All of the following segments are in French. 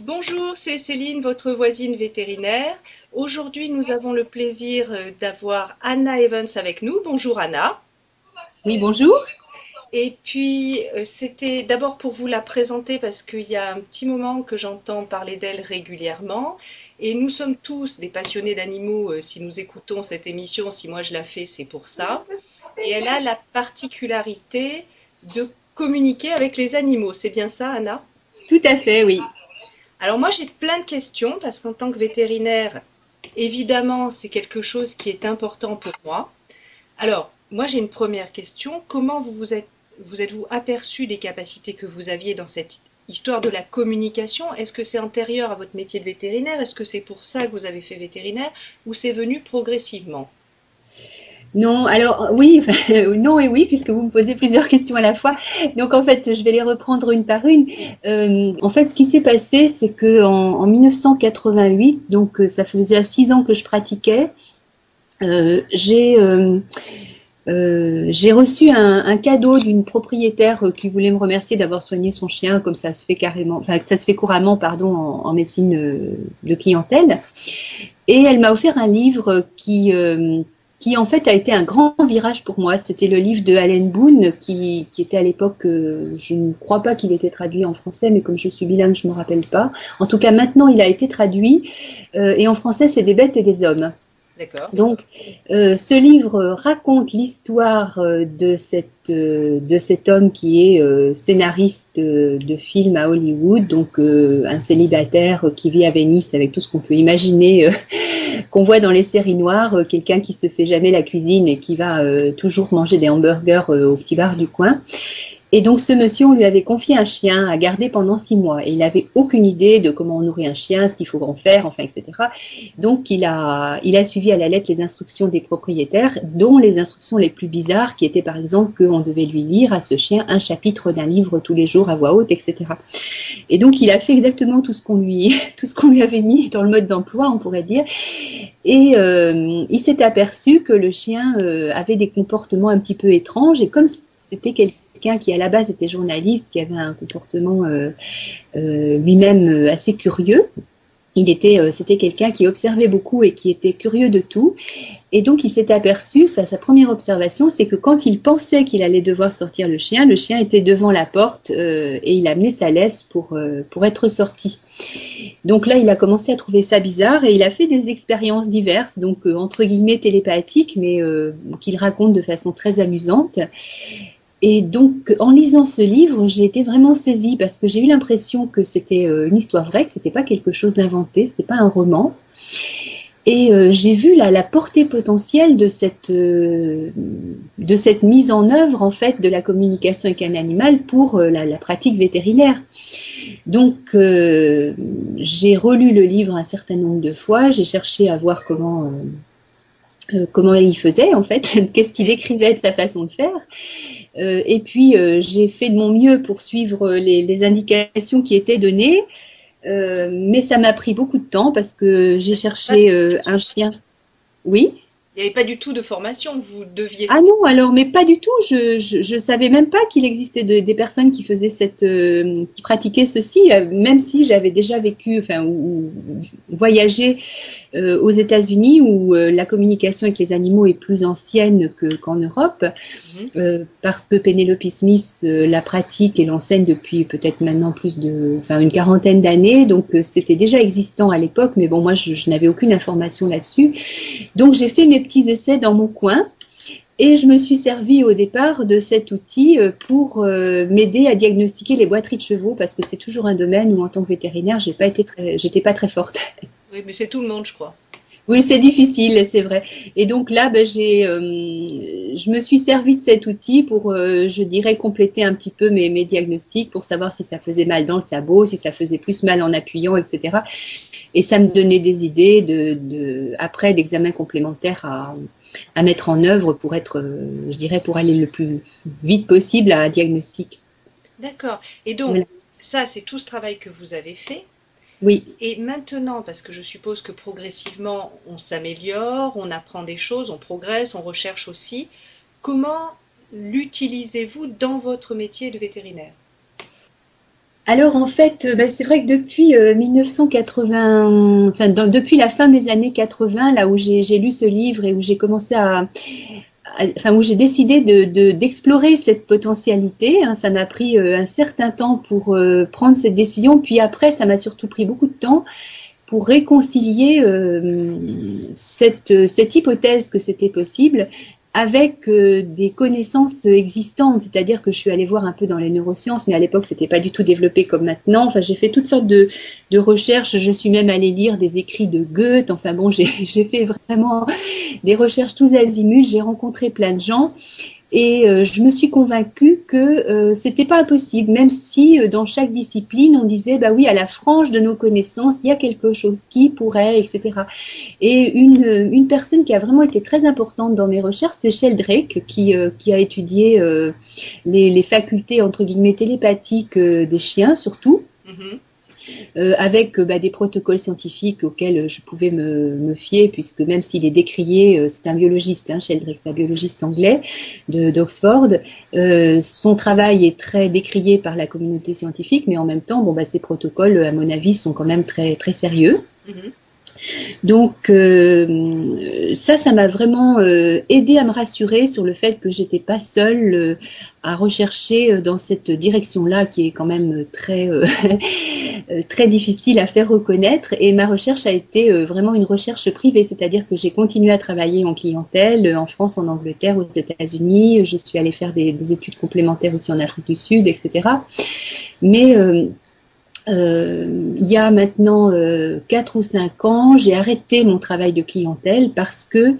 Bonjour, c'est Céline, votre voisine vétérinaire. Aujourd'hui, nous avons le plaisir d'avoir Anna Evans avec nous. Bonjour Anna. Oui, bonjour. Et puis, c'était d'abord pour vous la présenter parce qu'il y a un petit moment que j'entends parler d'elle régulièrement. Et nous sommes tous des passionnés d'animaux. Si nous écoutons cette émission, si moi je la fais, c'est pour ça. Et elle a la particularité de communiquer avec les animaux. C'est bien ça, Anna? Tout à fait, oui. Alors moi j'ai plein de questions parce qu'en tant que vétérinaire, évidemment c'est quelque chose qui est important pour moi. Alors moi j'ai une première question. Comment vous êtes-vous aperçu des capacités que vous aviez dans cette histoire de la communication? Est-ce que c'est antérieur à votre métier de vétérinaire? Est-ce que c'est pour ça que vous avez fait vétérinaire ou c'est venu progressivement? Non, alors oui, enfin, non et oui, puisque vous me posez plusieurs questions à la fois. Donc en fait, je vais les reprendre une par une. En fait, ce qui s'est passé, c'est que en 1988, donc ça faisait déjà 6 ans que je pratiquais, euh, j'ai euh, j'ai reçu un cadeau d'une propriétaire qui voulait me remercier d'avoir soigné son chien, comme ça se fait carrément, enfin ça se fait couramment, pardon, en médecine de clientèle. Et elle m'a offert un livre qui en fait a été un grand virage pour moi. C'était le livre de Allen Boone qui était à l'époque, je ne crois pas qu'il était traduit en français, mais comme je suis bilingue, je ne me rappelle pas. En tout cas, maintenant, il a été traduit et en français, c'est Des bêtes et des hommes. D'accord. Donc, ce livre raconte l'histoire de cet homme qui est scénariste de films à Hollywood, donc un célibataire qui vit à Venise avec tout ce qu'on peut imaginer qu'on voit dans les séries noires, quelqu'un qui se fait jamais la cuisine et qui va toujours manger des hamburgers au petit bar du coin. Et donc ce monsieur, on lui avait confié un chien à garder pendant 6 mois et il n'avait aucune idée de comment on nourrit un chien, ce qu'il faut en faire, enfin, etc. Donc il a suivi à la lettre les instructions des propriétaires, dont les instructions les plus bizarres, qui étaient par exemple qu'on devait lui lire à ce chien un chapitre d'un livre tous les jours à voix haute, etc. Et donc il a fait exactement tout ce qu'on lui, tout ce qu'on lui avait mis dans le mode d'emploi, on pourrait dire. Et il s'est aperçu que le chien avait des comportements un petit peu étranges et comme c'était quelqu'un qui à la base était journaliste, qui avait un comportement lui-même assez curieux. C'était quelqu'un qui observait beaucoup et qui était curieux de tout. Et donc, il s'est aperçu, sa première observation, c'est que quand il pensait qu'il allait devoir sortir le chien était devant la porte et il amenait sa laisse pour être sorti. Donc là, il a commencé à trouver ça bizarre et il a fait des expériences diverses, donc entre guillemets télépathiques, mais qu'il raconte de façon très amusante. Et donc, en lisant ce livre, j'ai été vraiment saisie parce que j'ai eu l'impression que c'était une histoire vraie, que c'était pas quelque chose d'inventé, c'était pas un roman. Et j'ai vu la portée potentielle de cette mise en œuvre en fait de la communication avec un animal pour la pratique vétérinaire. Donc j'ai relu le livre un certain nombre de fois, j'ai cherché à voir comment il faisait en fait, qu'est-ce qu'il décrivait de sa façon de faire. Et puis j'ai fait de mon mieux pour suivre les indications qui étaient données. Mais ça m'a pris beaucoup de temps parce que j'ai Pas de cherché un formation. chien. Oui. Il n'y avait pas du tout de formation. Vous deviez. Ah non, alors, mais pas du tout. Je savais même pas qu'il existait des personnes qui faisaient qui pratiquaient ceci, même si j'avais déjà vécu, enfin, ou voyagé aux États-Unis où la communication avec les animaux est plus ancienne qu'en Europe. Mhm. Parce que Penelope Smith la pratique et l'enseigne depuis peut-être maintenant enfin une quarantaine d'années, donc c'était déjà existant à l'époque, mais bon moi je n'avais aucune information là-dessus, donc j'ai fait mes petits essais dans mon coin. Et je me suis servi au départ de cet outil pour m'aider à diagnostiquer les boiteries de chevaux parce que c'est toujours un domaine où en tant que vétérinaire j'étais pas très forte. Oui, mais c'est tout le monde, je crois. Oui, c'est difficile, c'est vrai. Et donc là, ben, je me suis servi de cet outil pour, je dirais, compléter un petit peu mes diagnostics pour savoir si ça faisait mal dans le sabot, si ça faisait plus mal en appuyant, etc. Et ça me donnait des idées après d'examens complémentaires à mettre en œuvre pour être, je dirais, pour aller le plus vite possible à un diagnostic. D'accord. Et donc, Voilà. ça, c'est tout ce travail que vous avez fait. Oui. Et maintenant, parce que je suppose que progressivement, on s'améliore, on apprend des choses, on progresse, on recherche aussi, comment l'utilisez-vous dans votre métier de vétérinaire? Alors en fait, c'est vrai que depuis 1980, enfin depuis la fin des années 80, là où j'ai lu ce livre et où j'ai commencé enfin où j'ai décidé d'explorer cette potentialité, hein, ça m'a pris un certain temps pour prendre cette décision, puis après ça m'a surtout pris beaucoup de temps pour réconcilier cette hypothèse que c'était possible avec des connaissances existantes, c'est-à-dire que je suis allée voir un peu dans les neurosciences, mais à l'époque c'était pas du tout développé comme maintenant. Enfin, j'ai fait toutes sortes de recherches. Je suis même allée lire des écrits de Goethe. Enfin bon, j'ai fait vraiment des recherches tous azimuts. J'ai rencontré plein de gens. Et je me suis convaincue que c'était pas impossible, même si dans chaque discipline on disait bah oui, à la frange de nos connaissances il y a quelque chose qui pourrait, etc. Et une personne qui a vraiment été très importante dans mes recherches, c'est Sheldrake, qui a étudié les facultés entre guillemets télépathiques des chiens surtout. Mm-hmm. Avec des protocoles scientifiques auxquels je pouvais me fier, puisque même s'il est décrié, c'est un biologiste, hein, Sheldrake, c'est un biologiste anglais d'Oxford, son travail est très décrié par la communauté scientifique, mais en même temps, ces protocoles, à mon avis, sont quand même très, très sérieux. Mm-hmm. Donc ça m'a vraiment aidé à me rassurer sur le fait que j'étais pas seule à rechercher dans cette direction-là qui est quand même très très difficile à faire reconnaître. Et ma recherche a été vraiment une recherche privée, c'est-à-dire que j'ai continué à travailler en clientèle en France, en Angleterre, aux États-Unis. Je suis allée faire des études complémentaires aussi en Afrique du Sud, etc. Mais il y a maintenant 4 ou 5 ans, j'ai arrêté mon travail de clientèle parce que,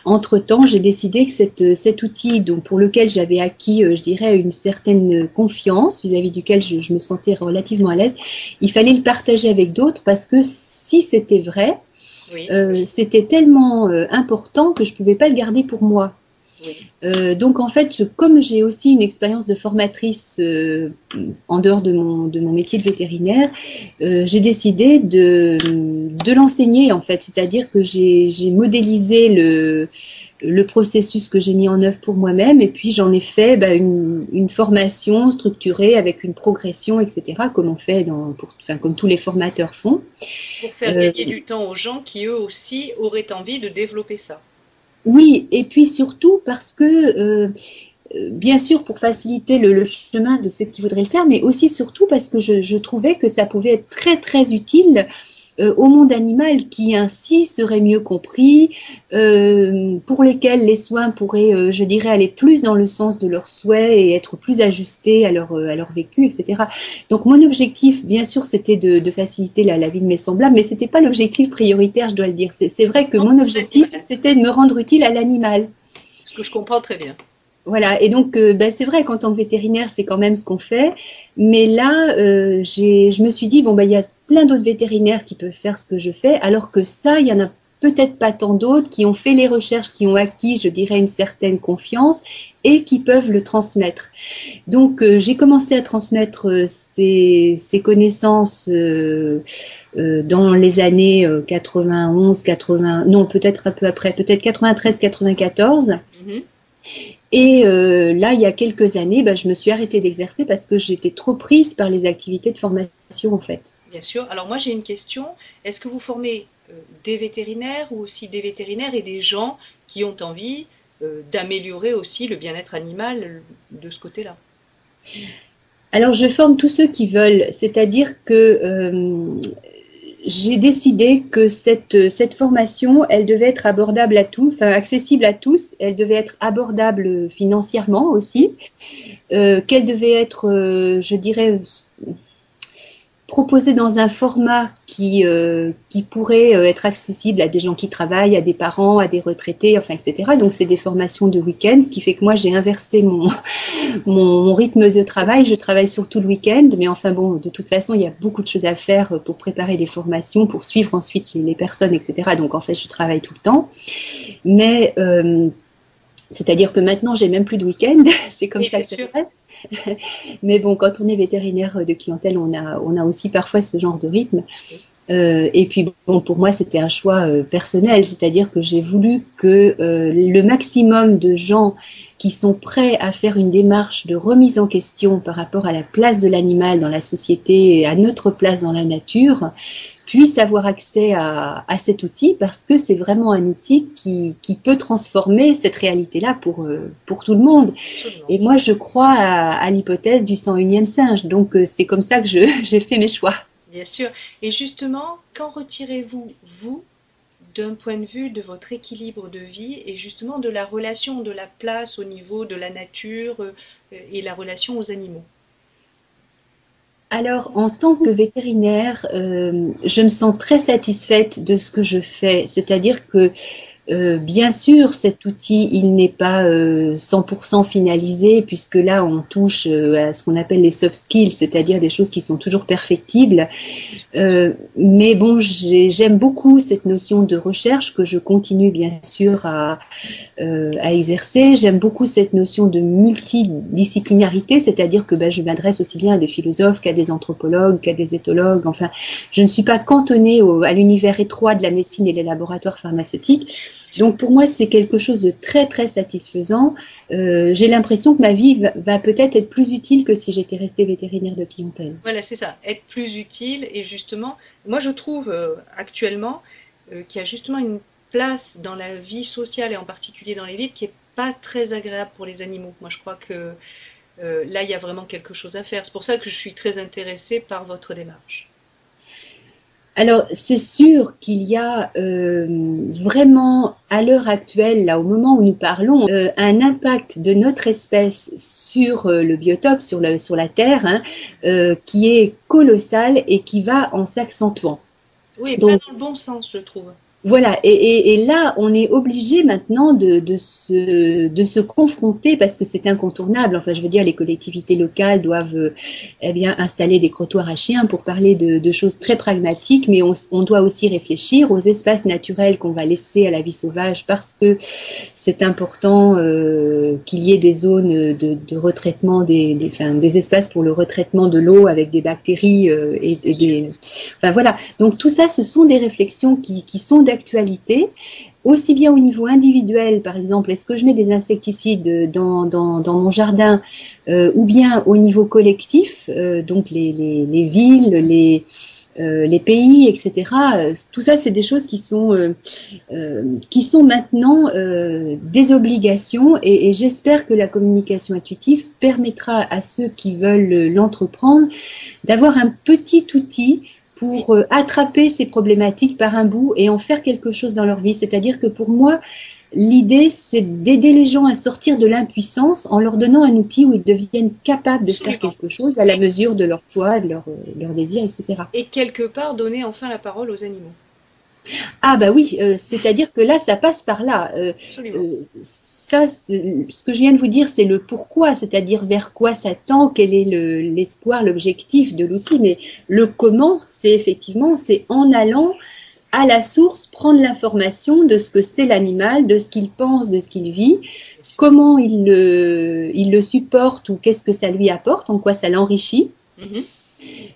entre-temps, j'ai décidé que cet outil pour lequel j'avais acquis, je dirais, une certaine confiance, vis-à-vis duquel je me sentais relativement à l'aise, il fallait le partager avec d'autres parce que si c'était vrai, oui. C'était tellement important que je ne pouvais pas le garder pour moi. Oui. Donc en fait, comme j'ai aussi une expérience de formatrice en dehors de mon métier de vétérinaire, j'ai décidé de l'enseigner en fait, c'est-à-dire que j'ai modélisé le processus que j'ai mis en œuvre pour moi-même et puis j'en ai fait une formation structurée avec une progression, etc. comme on fait comme tous les formateurs font. Pour faire gagner du temps aux gens qui eux aussi auraient envie de développer ça. Oui, et puis surtout parce que, bien sûr, pour faciliter le chemin de ceux qui voudraient le faire, mais aussi surtout parce que je trouvais que ça pouvait être très très utile au monde animal qui ainsi serait mieux compris, pour lesquels les soins pourraient, je dirais, aller plus dans le sens de leurs souhaits et être plus ajustés à leur vécu, etc. Donc mon objectif, bien sûr, c'était de faciliter la vie de mes semblables, mais c'était pas l'objectif prioritaire, je dois le dire. C'est vrai que mon objectif, c'était de me rendre utile à l'animal. Ce que je comprends très bien. Voilà, et donc c'est vrai qu'en tant que vétérinaire, c'est quand même ce qu'on fait, mais là, je me suis dit, il y a plein d'autres vétérinaires qui peuvent faire ce que je fais, alors que ça, il y en a peut-être pas tant d'autres qui ont fait les recherches, qui ont acquis, je dirais, une certaine confiance et qui peuvent le transmettre. Donc j'ai commencé à transmettre ces connaissances dans les années 91, 80, non, peut-être un peu après, peut-être 93, 94. Mm-hmm. Et là, il y a quelques années, je me suis arrêtée d'exercer parce que j'étais trop prise par les activités de formation, en fait. Bien sûr. Alors moi, j'ai une question. Est-ce que vous formez des vétérinaires ou aussi des vétérinaires et des gens qui ont envie d'améliorer aussi le bien-être animal de ce côté-là? Alors, je forme tous ceux qui veulent. C'est-à-dire que j'ai décidé que cette formation, elle devait être abordable à tous, enfin accessible à tous. Elle devait être abordable financièrement aussi. Qu'elle devait être, je dirais, proposée dans un format qui pourrait être accessible à des gens qui travaillent, à des parents, à des retraités, enfin, etc. Donc, c'est des formations de week-end, ce qui fait que moi, j'ai inversé mon rythme de travail. Je travaille surtout le week-end, mais enfin bon, de toute façon, il y a beaucoup de choses à faire pour préparer des formations, pour suivre ensuite les personnes, etc. Donc, en fait, je travaille tout le temps. Mais c'est-à-dire que maintenant, j'ai même plus de week-end, c'est comme ça que ça se passe. Mais bon, quand on est vétérinaire de clientèle, on a aussi parfois ce genre de rythme. Et puis bon, pour moi, c'était un choix personnel, c'est-à-dire que j'ai voulu que le maximum de gens qui sont prêts à faire une démarche de remise en question par rapport à la place de l'animal dans la société et à notre place dans la nature, puissent avoir accès à cet outil, parce que c'est vraiment un outil qui peut transformer cette réalité-là pour tout le monde. Et moi, je crois à l'hypothèse du 101e singe, donc c'est comme ça que j'ai fait mes choix. Bien sûr. Et justement, quand retirez-vous, vous, d'un point de vue de votre équilibre de vie et justement de la relation, de la place au niveau de la nature et la relation aux animaux? Alors, en tant que vétérinaire, je me sens très satisfaite de ce que je fais. C'est-à-dire que, bien sûr, cet outil, il n'est pas 100% finalisé, puisque là, on touche à ce qu'on appelle les soft skills, c'est-à-dire des choses qui sont toujours perfectibles. Mais bon, j'aime beaucoup cette notion de recherche que je continue, bien sûr, à exercer. J'aime beaucoup cette notion de multidisciplinarité, c'est-à-dire que je m'adresse aussi bien à des philosophes qu'à des anthropologues, qu'à des éthologues. Enfin, je ne suis pas cantonnée à l'univers étroit de la médecine et des laboratoires pharmaceutiques. Donc pour moi, c'est quelque chose de très très satisfaisant. J'ai l'impression que ma vie va peut-être être plus utile que si j'étais restée vétérinaire de clientèle. Voilà, c'est ça, être plus utile. Et justement, moi je trouve actuellement qu'il y a justement une place dans la vie sociale et en particulier dans les villes qui est pas très agréable pour les animaux. Moi je crois que là il y a vraiment quelque chose à faire. C'est pour ça que je suis très intéressée par votre démarche. Alors, c'est sûr qu'il y a vraiment, à l'heure actuelle, là, au moment où nous parlons, un impact de notre espèce sur le biotope, sur la Terre, qui est colossal et qui va en s'accentuant. Oui, pas dans le bon sens, je trouve. Voilà, et là, on est obligé maintenant de se confronter, parce que c'est incontournable. Enfin, je veux dire, les collectivités locales doivent installer des crottoirs à chiens, pour parler de choses très pragmatiques, mais on doit aussi réfléchir aux espaces naturels qu'on va laisser à la vie sauvage, parce que c'est important qu'il y ait des zones de retraitement, des espaces pour le retraitement de l'eau avec des bactéries enfin voilà. Donc tout ça, ce sont des réflexions qui sont d'actualité, aussi bien au niveau individuel, par exemple, est-ce que je mets des insecticides dans mon jardin, ou bien au niveau collectif, donc les villes, les pays, etc. Tout ça, c'est des choses qui sont maintenant des obligations, et j'espère que la communication intuitive permettra à ceux qui veulent l'entreprendre d'avoir un petit outil pour attraper ces problématiques par un bout et en faire quelque chose dans leur vie. C'est-à-dire que pour moi, l'idée, c'est d'aider les gens à sortir de l'impuissance en leur donnant un outil où ils deviennent capables de faire quelque chose à la mesure de leur choix, de leur désir, etc. Et quelque part, donner enfin la parole aux animaux. Ah bah oui, c'est-à-dire que là, ça passe par là. Ça, ce que je viens de vous dire, c'est le pourquoi, c'est-à-dire vers quoi ça tend, quel est l'espoir, l'objectif de l'outil. Mais le comment, c'est en allant à la source, prendre l'information de ce que c'est l'animal, de ce qu'il pense, de ce qu'il vit, comment il le supporte, ou qu'est-ce que ça lui apporte, en quoi ça l'enrichit.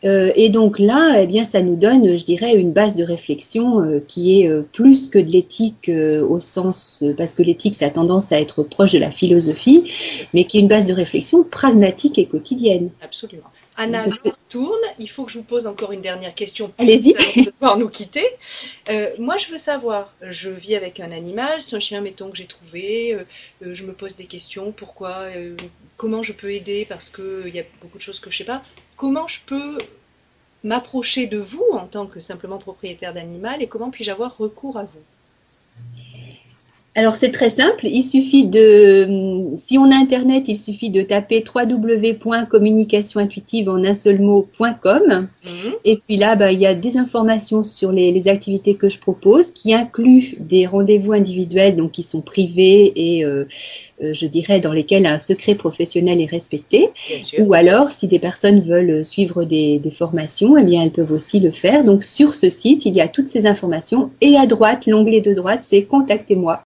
Et donc là, ça nous donne, je dirais, une base de réflexion qui est plus que de l'éthique au sens, parce que l'éthique, ça a tendance à être proche de la philosophie, mais qui est une base de réflexion pragmatique et quotidienne. Absolument. Anna, je retourne. Il faut que je vous pose encore une dernière question. Allez-y. Pour pouvoir nous quitter. Moi, je veux savoir, je vis avec un animal, c'est un chien, mettons, que j'ai trouvé. Je me pose des questions. Pourquoi comment je peux aider? Parce qu'il y a beaucoup de choses que je ne sais pas. Comment je peux m'approcher de vous en tant que simplement propriétaire d'animal, et comment puis-je avoir recours à vous? Alors c'est très simple, il suffit si on a internet, il suffit de taper www.communicationintuitive en un seul mot.com, et puis là, il y a des informations sur les activités que je propose, qui incluent des rendez-vous individuels, donc qui sont privés et je dirais dans lesquels un secret professionnel est respecté. Ou alors, si des personnes veulent suivre des formations, elles peuvent aussi le faire. Donc sur ce site, il y a toutes ces informations, et à droite, l'onglet de droite, c'est Contactez-moi.